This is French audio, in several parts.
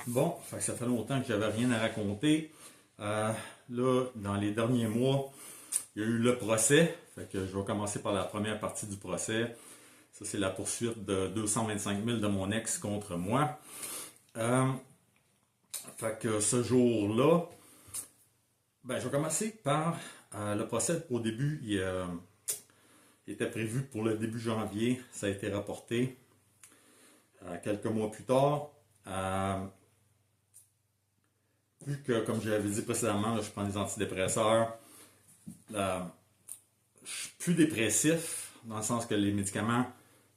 Bon, ça fait longtemps que j'avais rien à raconter. Là, dans les derniers mois, il y a eu le procès. Fait que je vais commencer par la première partie du procès. Ça, c'est la poursuite de 225 000 de mon ex contre moi. Euh, Fait que ce jour-là, je vais commencer par le procès. Au début, il était prévu pour le début janvier. Ça a été rapporté quelques mois plus tard. Vu que, comme je l'avais dit précédemment, là, je prends des antidépresseurs, je suis plus dépressif, dans le sens que les médicaments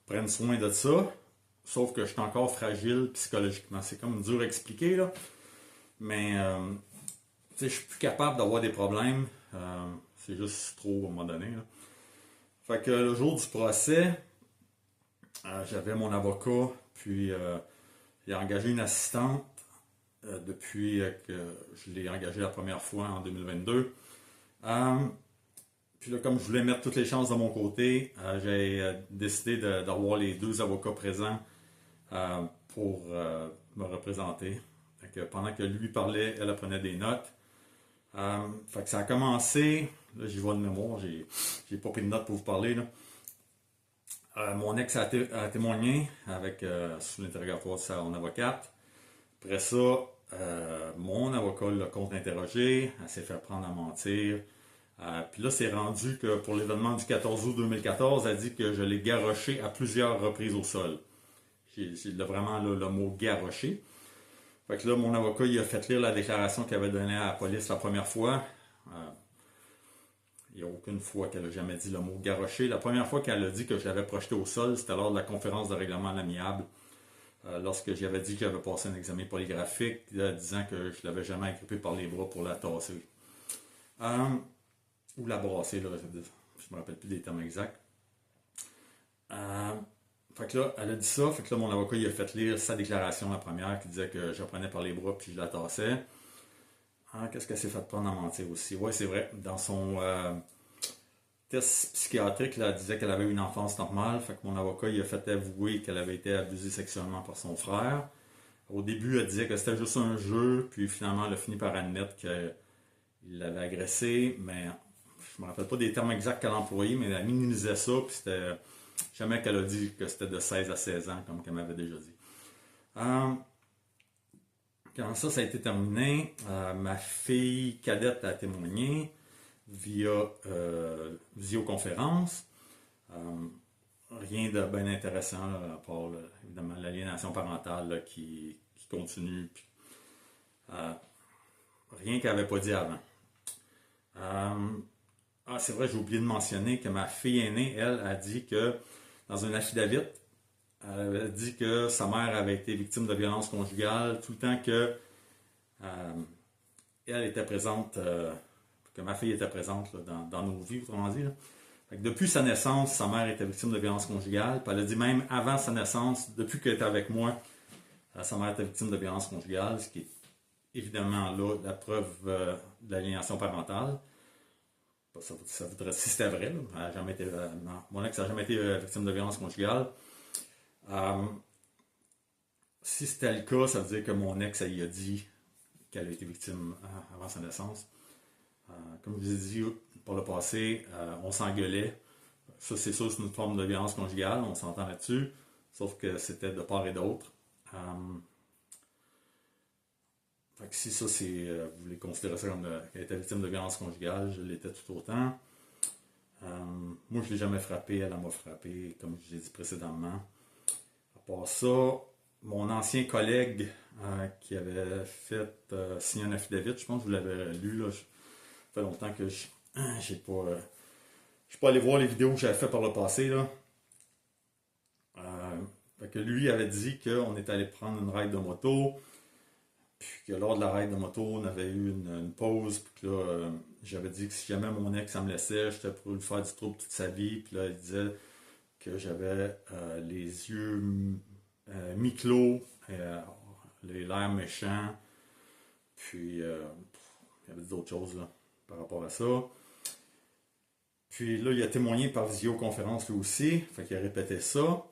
prennent soin de ça, sauf que je suis encore fragile psychologiquement. C'est comme dur à expliquer, là. Mais, je suis plus capable d'avoir des problèmes. C'est juste trop, à un moment donné, là. Fait que le jour du procès, j'avais mon avocat, puis il a engagé une assistante depuis que je l'ai engagé la première fois en 2022. Puis là, comme je voulais mettre toutes les chances de mon côté, j'ai décidé d'avoir les deux avocats présents pour me représenter. Fait que pendant que lui parlait, elle prenait des notes. Fait que ça a commencé, là j'y vois de mémoire, j'ai pas pris de notes pour vous parler, là. Mon ex a témoigné avec sous l'interrogatoire de son avocate. Après ça, mon avocat l'a contre-interrogé, elle s'est fait prendre à mentir. Puis là, c'est rendu que pour l'événement du 14 août 2014, elle dit que je l'ai garroché à plusieurs reprises au sol. J'ai vraiment là, le mot garroché. Fait que là, mon avocat, il a fait lire la déclaration qu'elle avait donnée à la police la première fois. Il n'y a aucune fois qu'elle a jamais dit le mot garroché. La première fois qu'elle a dit que je l'avais projeté au sol, c'était lors de la conférence de règlement à l'amiable. Lorsque j'avais dit que j'avais passé un examen polygraphique, disant que je l'avais jamais agrippé par les bras pour la tasser. Ou la brasser, là, je me rappelle plus des termes exacts. Fait que là, elle a dit ça, fait que là, mon avocat, il a fait lire sa déclaration, la première, qui disait que je la prenais par les bras puis je la tassais. Qu'est-ce qu'elle s'est fait prendre à mentir aussi? Ouais, c'est vrai, dans son test psychiatrique, là, elle disait qu'elle avait une enfance normale, fait que mon avocat, il a fait avouer qu'elle avait été abusée sexuellement par son frère. Au début, elle disait que c'était juste un jeu, puis finalement, elle a fini par admettre qu'il l'avait agressée, mais je me rappelle pas des termes exacts qu'elle a employés, mais elle minimisait ça, puis c'était jamais qu'elle a dit que c'était de 16 à 16 ans, comme qu'elle m'avait déjà dit. Quand ça a été terminé, ma fille cadette a témoigné via visioconférence. Rien de bien intéressant, là, à part évidemment l'aliénation parentale là, qui continue. Puis, rien qu'elle n'avait pas dit avant. C'est vrai, j'ai oublié de mentionner que ma fille aînée, elle, a dit que dans un affidavit, elle avait dit que sa mère avait été victime de violences conjugales tout le temps que elle était présente, que ma fille était présente là, dans nos vies, autrement dit. Là. Fait que depuis sa naissance, sa mère était victime de violences conjugales. Puis elle a dit même avant sa naissance, depuis qu'elle était avec moi, sa mère était victime de violences conjugales, ce qui est évidemment là la preuve de l'aliénation parentale. Ça voudrait, si c'était vrai, là, elle a jamais été, non, mon ex n'a jamais été victime de violences conjugales. Si c'était le cas, ça veut dire que mon ex, elle y a dit qu'elle a été victime avant sa naissance. Comme je vous ai dit par le passé, on s'engueulait. Ça, c'est sûr, c'est une forme de violence conjugale, on s'entend là-dessus. Sauf que c'était de part et d'autre. Fait que si ça, vous voulez considérer ça comme qu'elle était victime de violence conjugale, je l'étais tout autant. Moi, je ne l'ai jamais frappé, elle m'a frappé, comme je l'ai dit précédemment. À part ça, mon ancien collègue qui avait fait signer un affidavit, je pense que vous l'avez lu, là, ça fait longtemps que je n'ai pas, je suis pas allé voir les vidéos que j'avais fait par le passé, là. Fait que lui avait dit qu'on était allé prendre une ride de moto, puis que lors de la ride de moto, on avait eu une pause, puis que là, j'avais dit que si jamais mon ex me laissait, j'étais pour lui faire du trouble toute sa vie, puis là, il disait que j'avais les yeux mi-clos, l'air méchant, puis il y avait d'autres choses là, par rapport à ça. Puis là, il a témoigné par visioconférence lui aussi, fait qu'il a répété ça.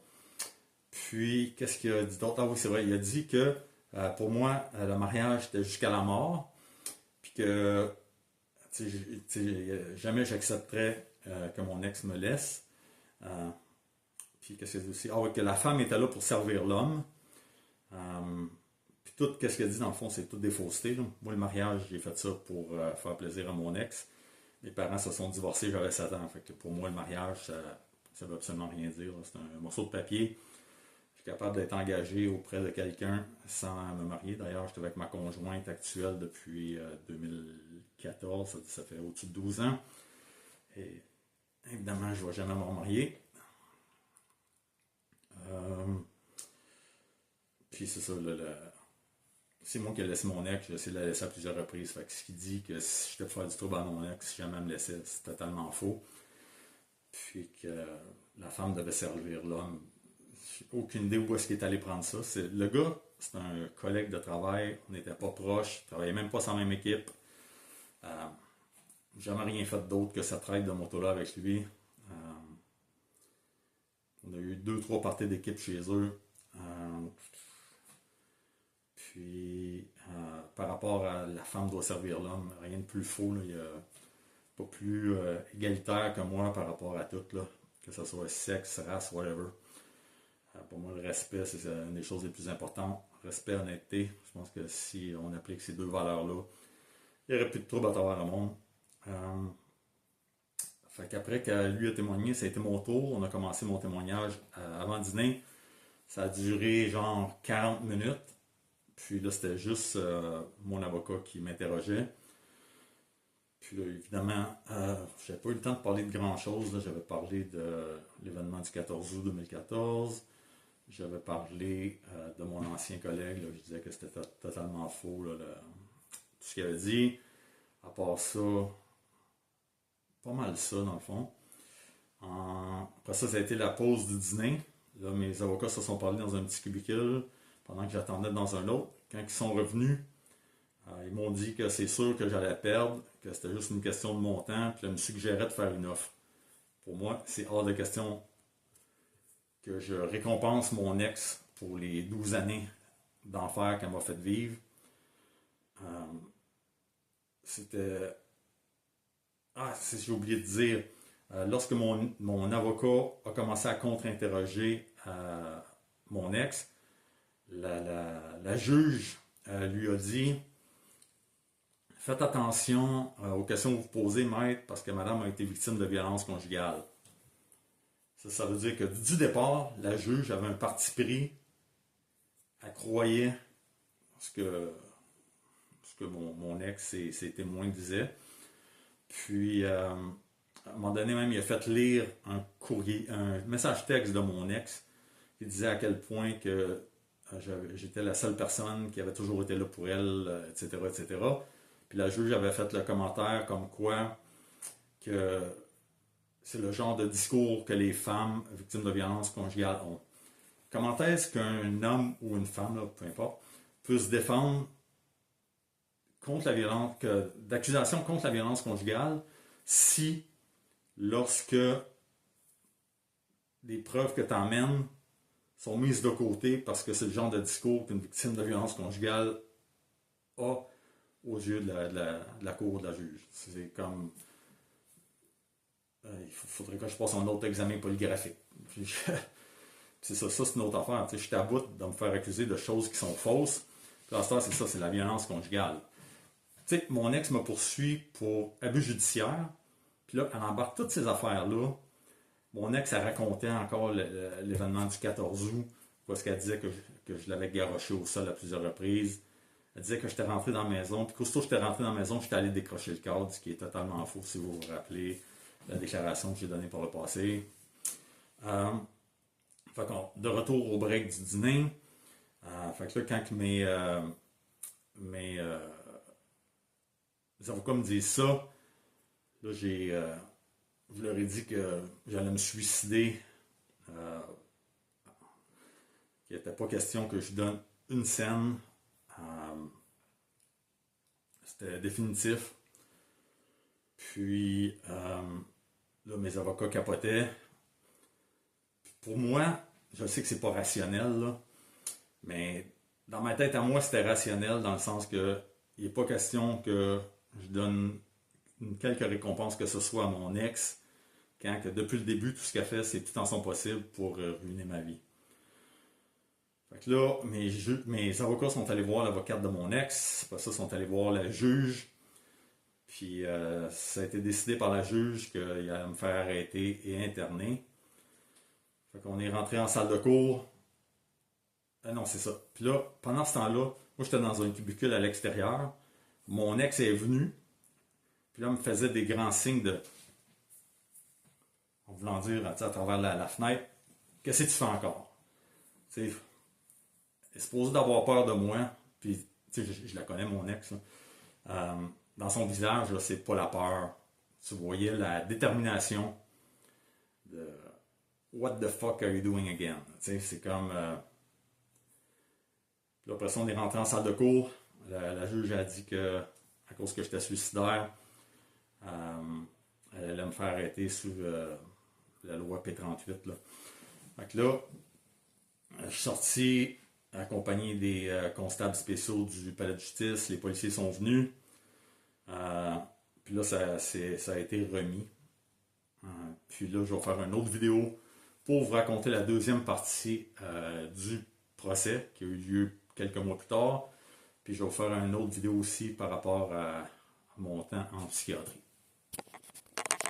Puis, qu'est-ce qu'il a dit d'autre? Ah oui, c'est vrai, il a dit que Pour moi, le mariage, c'était jusqu'à la mort. Puis que jamais j'accepterais que mon ex me laisse. Euh, Puis qu'est-ce qu'elle dit aussi? Ah oui, que la femme était là pour servir l'homme. Euh, Puis tout ce qu'elle dit, dans le fond, c'est toutes des faussetés, là. Moi, le mariage, j'ai fait ça pour faire plaisir à mon ex. Mes parents se sont divorcés, j'avais 7 ans. Fait que pour moi, le mariage, ça veut absolument rien dire, là. C'est un morceau de papier. Je suis capable d'être engagé auprès de quelqu'un sans me marier. D'ailleurs, j'étais avec ma conjointe actuelle depuis 2014, ça fait au-dessus de 12 ans. Et évidemment, je ne vais jamais me remarier. Euh, Puis c'est ça, c'est moi qui ai laissé mon ex, j'ai essayé de la laisser à plusieurs reprises. Fait que ce qui dit que si je te faire du trouble à mon ex, si jamais elle me laissait, c'est totalement faux. Puis que la femme devait servir l'homme. J'ai aucune idée où est-ce qu'il est allé prendre ça. Le gars, c'est un collègue de travail, on n'était pas proches, on travaillait même pas sur la même équipe. Euh, j'ai jamais rien fait d'autre que cette ride de moto-là avec lui. On a eu 2-3 parties d'équipe chez eux. Puis, par rapport à la femme doit servir l'homme, rien de plus faux. Là. Il n'y a pas plus égalitaire que moi par rapport à tout, là. Que ce soit sexe, race, whatever. Pour moi, le respect, c'est une des choses les plus importantes. Respect, honnêteté. Je pense que si on applique ces deux valeurs-là, il n'y aurait plus de trouble à travers le monde. Fait qu'après que lui a témoigné, ça a été mon tour. On a commencé mon témoignage avant le dîner. Ça a duré genre 40 minutes. Puis là, c'était juste mon avocat qui m'interrogeait. Puis là, évidemment, j'avais pas eu le temps de parler de grand-chose. J'avais parlé de l'événement du 14 août 2014. J'avais parlé de mon ancien collègue. Là, je disais que c'était totalement faux, là, tout ce qu'il avait dit. À part ça, pas mal ça, dans le fond. Après ça, ça a été la pause du dîner. Là, mes avocats se sont parlé dans un petit cubicule pendant que j'attendais dans un autre. Quand ils sont revenus, ils m'ont dit que c'est sûr que j'allais perdre, que c'était juste une question de montant, puis là, ils me suggéraient de faire une offre. Pour moi, c'est hors de question que je récompense mon ex pour les 12 années d'enfer qu'elle m'a fait vivre. C'était... Ah, j'ai oublié de dire. Lorsque mon avocat a commencé à contre-interroger mon ex, la juge lui a dit faites attention aux questions que vous posez, maître, parce que madame a été victime de violence conjugale. Ça veut dire que du départ, la juge avait un parti pris. Elle croyait ce que mon ex, ses témoins disaient. Puis, à un moment donné, même, il a fait lire un courrier, un message texte de mon ex qui disait à quel point que j'étais la seule personne qui avait toujours été là pour elle, etc., etc. Puis la juge avait fait le commentaire comme quoi que c'est le genre de discours que les femmes victimes de violences conjugales ont. Comment est-ce qu'un homme ou une femme, là, peu importe, peut se défendre contre la violence, d'accusations contre la violence conjugale si, lorsque les preuves que tu emmènes sont mises de côté parce que c'est le genre de discours qu'une victime de violence conjugale a aux yeux de la cour de la juge. C'est comme... il faudrait que je passe un autre examen polygraphique. C'est ça, c'est une autre affaire. Je suis à bout de me faire accuser de choses qui sont fausses. Puis à ce temps, c'est ça, c'est la violence conjugale. Tu sais, mon ex me poursuit pour abus judiciaire. Puis là, elle embarque toutes ces affaires-là. Mon ex, elle racontait encore l'événement du 14 août, parce qu'elle disait que je l'avais garoché au sol à plusieurs reprises. Elle disait que j'étais rentré dans la maison, puis qu'aussitôt que j'étais rentré dans la maison, j'étais allé décrocher le cadre, ce qui est totalement faux, si vous vous rappelez la déclaration que j'ai donnée par le passé. Fait que, de retour au break du dîner, fait que là, quand mes avocats me disent ça, là, je leur ai dit que j'allais me suicider, qu'il n'était pas question que je donne une scène. C'était définitif. Puis, là, mes avocats capotaient. Pour moi, je sais que c'est pas rationnel, là, mais dans ma tête à moi, c'était rationnel dans le sens que il n'est pas question que je donne quelque récompense que ce soit à mon ex, quand que depuis le début, tout ce qu'elle fait, c'est tout en son possible pour ruiner ma vie. Fait que là, mes avocats sont allés voir l'avocate de mon ex, après ça, sont allés voir le juge, puis ça a été décidé par la juge qu'il allait me faire arrêter et interner. Fait qu'on est rentré en salle de cours. Ah non, c'est ça. Puis là, pendant ce temps-là, moi j'étais dans un cubicule à l'extérieur. Mon ex est venu, puis là, il me faisait des grands signes de. En voulant dire à travers la fenêtre, qu'est-ce que tu fais encore? Tu sais, elle est supposée d'avoir peur de moi, puis je la connais, mon ex. Dans son visage, là, c'est pas la peur. Tu voyais la détermination de What the fuck are you doing again? Tu sais, c'est comme. Puis après ça, on est rentré en salle de cours. La juge a dit que, à cause que j'étais suicidaire, elle allait me faire arrêter sous la loi P38. Là. Fait que là, je suis sorti accompagné des constables spéciaux du palais de justice. Les policiers sont venus. Puis là, ça a été remis. Puis là, je vais faire une autre vidéo pour vous raconter la deuxième partie du procès qui a eu lieu quelques mois plus tard. Puis je vais vous faire une autre vidéo aussi par rapport à mon temps en psychiatrie.